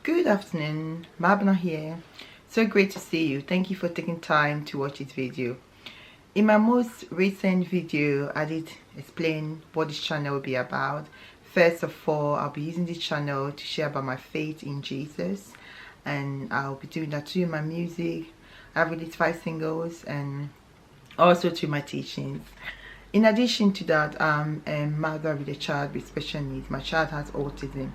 Good afternoon, Mabna here. So great to see you. Thank you for taking time to watch this video. In my most recent video, I did explain what this channel will be about. First of all, I'll be using this channel to share about my faith in Jesus, and I'll be doing that too in my music. I've released 5 singles and also to my teachings. In addition to that, I'm a mother with a child with special needs. My child has autism,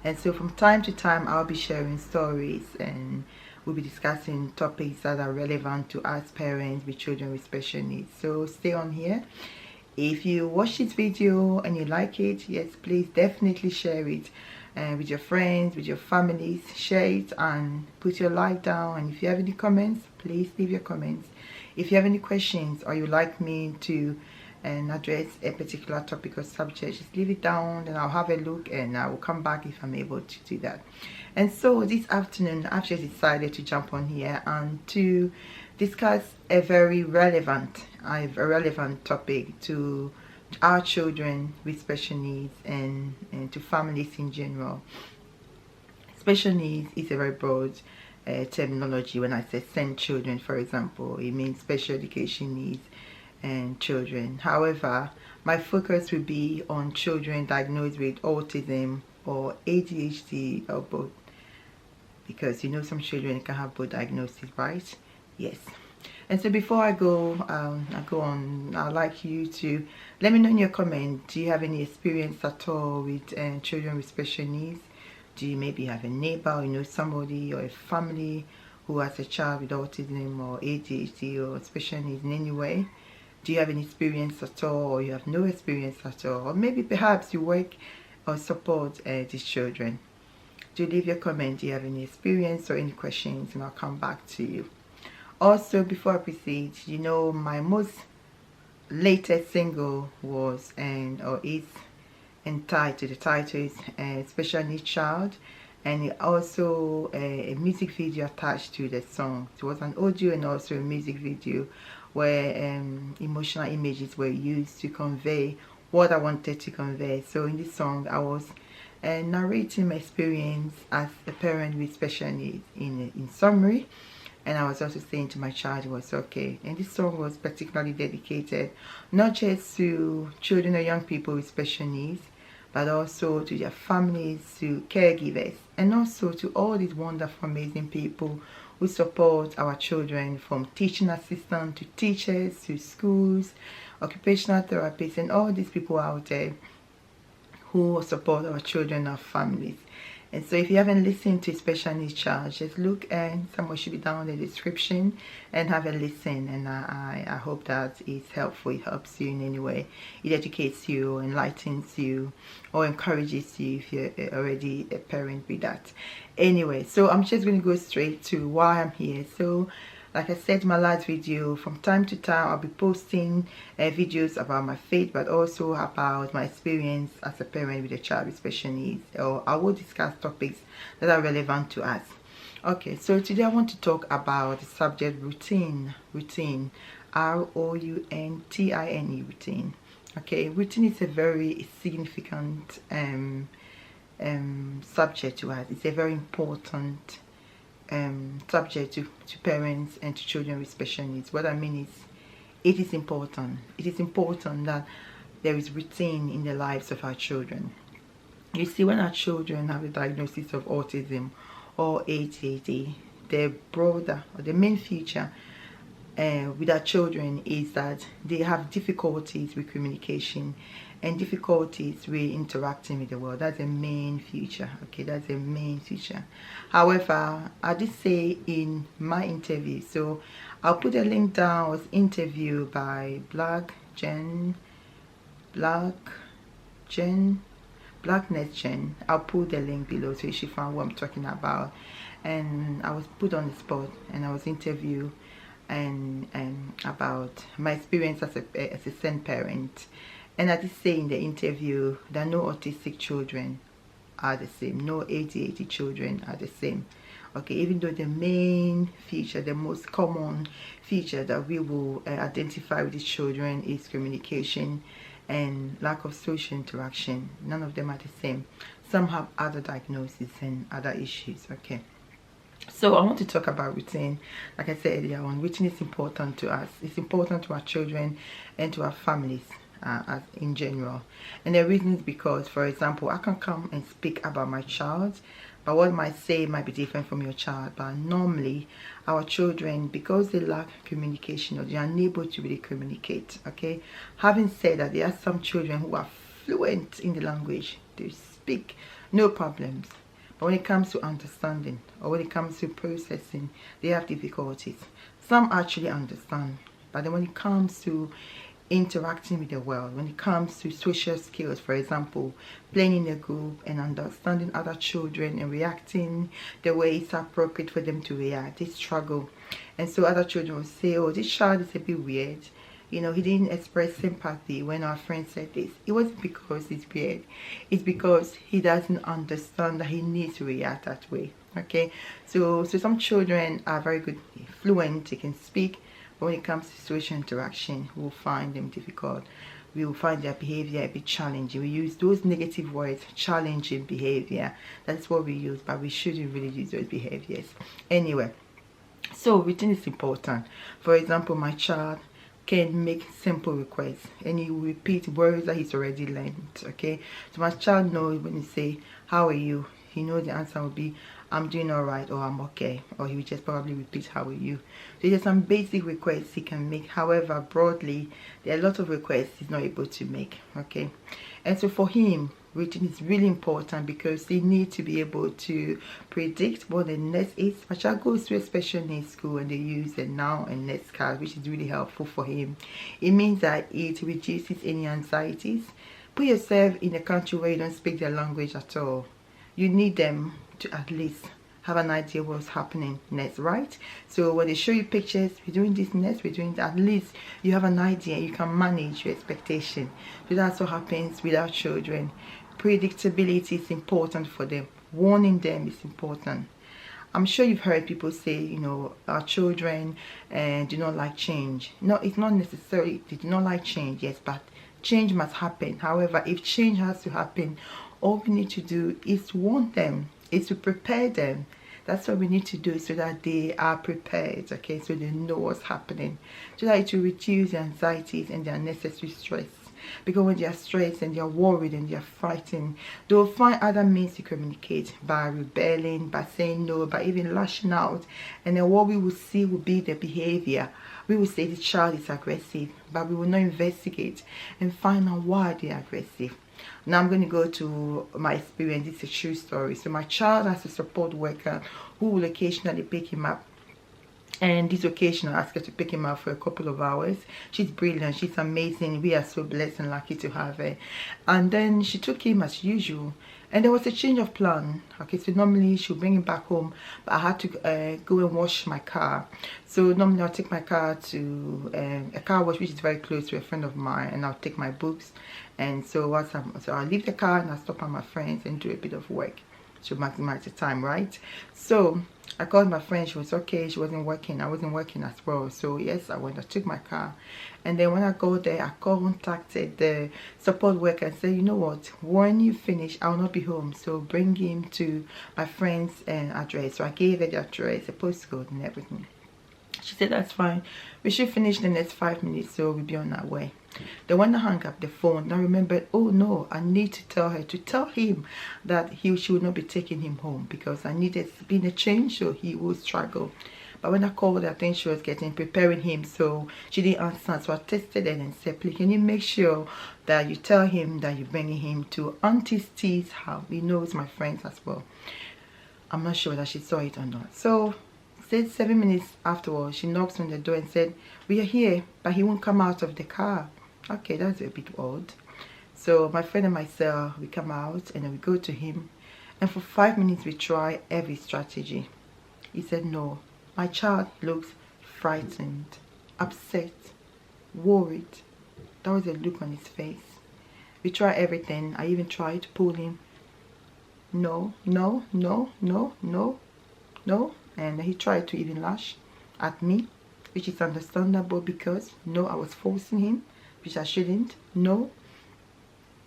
and so from time to time I'll be sharing stories and we'll be discussing topics that are relevant to us parents with children with special needs. So stay on here. If you watch this video and you like it, yes, please definitely share it with your friends, with your families. Share it and put your like down. And if you have any comments, please leave your comments. If you have any questions or you'd like me to address a particular topic or subject, just leave it down and I'll have a look and I will come back if I'm able to do that. And so this afternoon I've just decided to jump on here and to discuss a very relevant topic to our children with special needs and to families in general. Special needs is a very broad terminology. When I say SEND children, for example, it means special education needs and children. However, my focus will be on children diagnosed with autism or ADHD or both, because you know some children can have both diagnoses, right? Yes. And so before I go on, I'd like you to let me know in your comment, do you have any experience at all with children with special needs? Do you maybe have a neighbor or you know somebody or a family who has a child with autism or ADHD or special needs in any way? Do you have any experience at all, or you have no experience at all? Or maybe perhaps you work or support these children. Do leave your comment. Do you have any experience or any questions, and I'll come back to you. Also, before I proceed, you know my most latest single was or is entitled, the title is Special Needs Child, and also a music video attached to the song. It was an audio and also a music video where emotional images were used to convey what I wanted to convey. So in this song I was narrating my experience as a parent with special needs in summary, and I was also saying to my child it was okay. And this song was particularly dedicated not just to children or young people with special needs, but also to their families, to caregivers, and also to all these wonderful, amazing people who support our children, from teaching assistants to teachers to schools, occupational therapists, and all these people out there who support our children, our families. And so if you haven't listened to Special Needs Child, just look, and somewhere should be down in the description, and have a listen. And I hope that it's helpful, it helps you in any way. It educates you, enlightens you, or encourages you if you're already a parent with that. Anyway, so I'm just going to go straight to why I'm here. So like I said in my last video, from time to time I'll be posting videos about my faith, but also about my experience as a parent with a child with special needs, or I will discuss topics that are relevant to us. Okay, so today I want to talk about the subject routine. Routine, R-O-U-N-T-I-N-E, routine. Okay, routine is a very significant subject to us. It's a very important subject to parents and to children with special needs. What I mean is, it is important. It is important that there is routine in the lives of our children. You see, when our children have a diagnosis of autism or ADHD, their broader or the main feature with our children is that they have difficulties with communication and difficulties with interacting with the world. That's the main feature. Okay, that's the main feature. However, I did say in my interview, so I'll put a link down. It was interviewed by Blackness Jen. I'll put the link below so you should find what I'm talking about. And I was put on the spot and I was interviewed and about my experience as a SEND parent. And I did say in the interview that no autistic children are the same, no ADHD children are the same. Okay, even though the main feature, the most common feature that we will identify with these children is communication and lack of social interaction. None of them are the same. Some have other diagnoses and other issues. Okay, so I want to talk about routine. Like I said earlier on, routine is important to us. It's important to our children and to our families as in general. And the reason is because, for example, I can come and speak about my child, but what I might say might be different from your child. But normally our children, because they lack communication or they are unable to really communicate, okay, having said that, there are some children who are fluent in the language. They speak, no problems. But when it comes to understanding or when it comes to processing, they have difficulties. Some actually understand, but then when it comes to interacting with the world, when it comes to social skills, for example, playing in a group and understanding other children and reacting the way it's appropriate for them to react, they struggle. And so other children will say, oh, this child is a bit weird. You know, he didn't express sympathy when our friend said this. It wasn't because he's weird. It's because he doesn't understand that he needs to react that way. Okay, so some children are very good, fluent, they can speak, but when it comes to social interaction, we'll find them difficult. We will find their behavior a bit challenging. We use those negative words, challenging behavior. That's what we use, but we shouldn't really use those behaviors. Anyway, so routine is important. For example, my child can make simple requests and he will repeat words that he's already learned. Okay, so my child knows when you say, how are you? He knows the answer will be, I'm doing all right, or I'm okay, or he will just probably repeat, how are you? So there's some basic requests he can make. However, broadly, there are a lot of requests he's not able to make. Okay, and so for him, routine is really important because they need to be able to predict what the next is. My child goes to a special needs school and they use the now and next card, which is really helpful for him. It means that it reduces any anxieties. Put yourself in a country where you don't speak their language at all. You need them to at least have an idea what's happening next, right? So when they show you pictures, we're doing this next, we're doing that, at least you have an idea, you can manage your expectation. So that's what happens with our children. Predictability is important for them. Warning them is important. I'm sure you've heard people say, you know, our children do not like change. No, it's not necessarily they do not like change, yes, but change must happen. However, if change has to happen, all we need to do is to warn them, is to prepare them. That's what we need to do so that they are prepared, okay, so they know what's happening, so that it will reduce the anxieties and the unnecessary stress. Because when they are stressed and they are worried and they are frightened, they will find other means to communicate, by rebelling, by saying no, by even lashing out. And then what we will see will be the behavior. We will say the child is aggressive, but we will not investigate and find out why they are aggressive. Now I'm going to go to my experience. It's a true story. So my child has a support worker who will occasionally pick him up. And this occasion I asked her to pick him up for a couple of hours. She's brilliant, she's amazing. We are so blessed and lucky to have her. And then she took him as usual, and there was a change of plan. Okay, so normally she'll bring him back home, but I had to go and wash my car. So normally I'll take my car to a car wash which is very close to a friend of mine, and I'll take my books. And so I'll leave the car and I'll stop at my friends and do a bit of work to maximize the time, right? So I called my friend, she was okay, she wasn't working, I wasn't working as well. So yes, I went, I took my car, and then when I got there, I contacted the support worker and said, you know what, when you finish, I'll not be home, so bring him to my friend's address. So I gave her the address, the postcode and everything. She said that's fine, we should finish the next 5 minutes, so we'll be on our way. Then when I hung up the phone, I remembered, oh no, I need to tell her, to tell him that she would not be taking him home, because I needed been a change, so he would struggle. But when I called her, I think she was preparing him, so she didn't answer. So I texted her and said, please, can you make sure that you tell him that you're bringing him to Auntie Steve's house? He knows my friends as well. I'm not sure that she saw it or not. So said 7 minutes afterwards, she knocks on the door and said, we are here, but he won't come out of the car. Okay, that's a bit odd. So my friend and myself, we come out and then we go to him, and for 5 minutes we try every strategy. He said no. My child looks frightened, upset, worried. That was the look on his face. We tried everything. I even tried to pull him. No, no, no, no, no, no. And he tried to even lash at me, which is understandable because no, I was forcing him, which I shouldn't. No.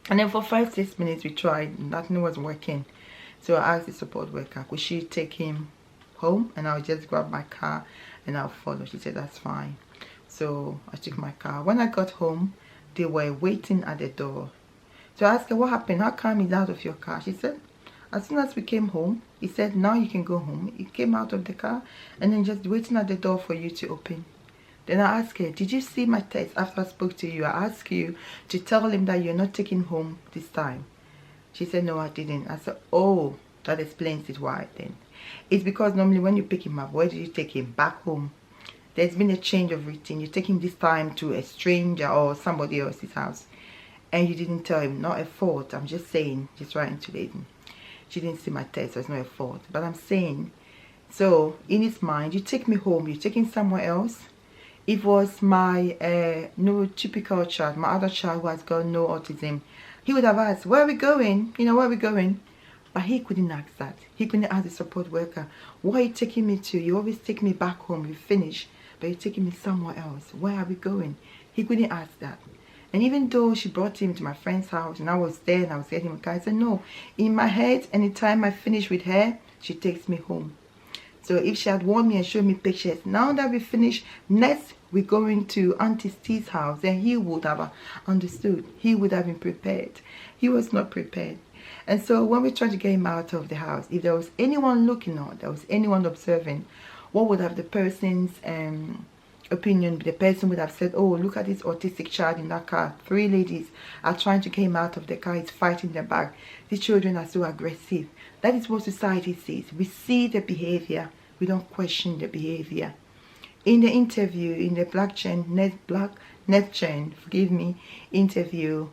And then for 5-6 minutes we tried, nothing was working. So I asked the support worker, could she take him home and I'll just grab my car and I'll follow. She said that's fine. So I took my car. When I got home, they were waiting at the door. So I asked her, what happened? How come he's out of your car? She said, as soon as we came home, he said, now you can go home. He came out of the car and then just waiting at the door for you to open. Then I asked her, did you see my text after I spoke to you? I asked you to tell him that you're not taking home this time. She said, no, I didn't. I said, oh, that explains it. Why then? It's because normally when you pick him up, where do you take him? Back home. There's been a change of routine. You take him this time to a stranger or somebody else's house. And you didn't tell him. Not a fault. I'm just saying, just writing to Lady. She didn't see my text, so it's not a fault. But I'm saying, so in his mind, you take me home, you're taking somewhere else. It was my neurotypical child, my other child who has got no autism. He would have asked, where are we going? You know, where are we going? But he couldn't ask that. He couldn't ask the support worker, where are you taking me to? You always take me back home, you finish, but you're taking me somewhere else. Where are we going? He couldn't ask that. And even though she brought him to my friend's house and I was there and I was getting him a car, I said, no, in my head, anytime I finish with her, she takes me home. So if she had warned me and showed me pictures, now that we finish, next we're going to Auntie Steve's house, then he would have understood. He would have been prepared. He was not prepared. And so when we tried to get him out of the house, if there was anyone looking on, there was anyone observing, what would have the person's opinion? The person would have said, oh, look at this autistic child in that car. 3 ladies are trying to get him out of the car. He's fighting them back. These children are so aggressive. That is what society sees. We see the behavior. We don't question the behavior. In the interview, in the Black Net Chain, forgive me, interview,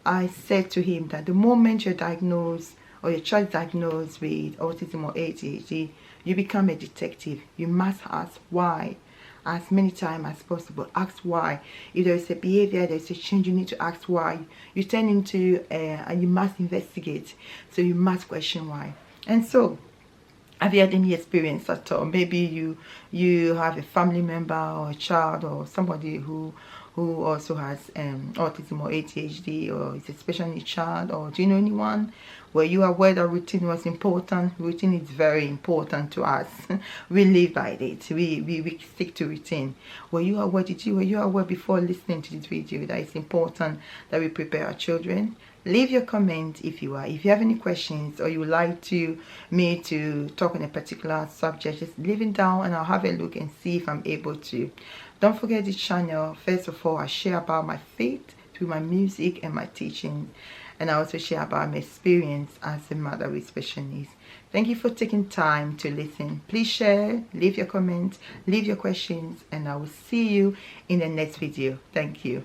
I said to him that the moment you're diagnosed or your child is diagnosed with autism or ADHD, you become a detective. You must ask why. As many times as possible, ask why. If there is a behavior, there is a change, you need to ask why. You turn into and you must investigate. So you must question why. And so, have you had any experience at all? Maybe you have a family member or a child or somebody who also has autism or ADHD or is a special needs child, or do you know anyone where you are aware that routine was important? Routine is very important to us. We live by it. We stick to routine. Were you aware before listening to this video that it's important that we prepare our children? Leave your comment if you are. If you have any questions or you would like me to talk on a particular subject, just leave it down and I'll have a look and see if I'm able to. Don't forget this channel. First of all, I share about my faith through my music and my teaching, and I also share about my experience as a mother with special needs. Thank you for taking time to listen. Please share, leave your comments, leave your questions, and I will see you in the next video. Thank you.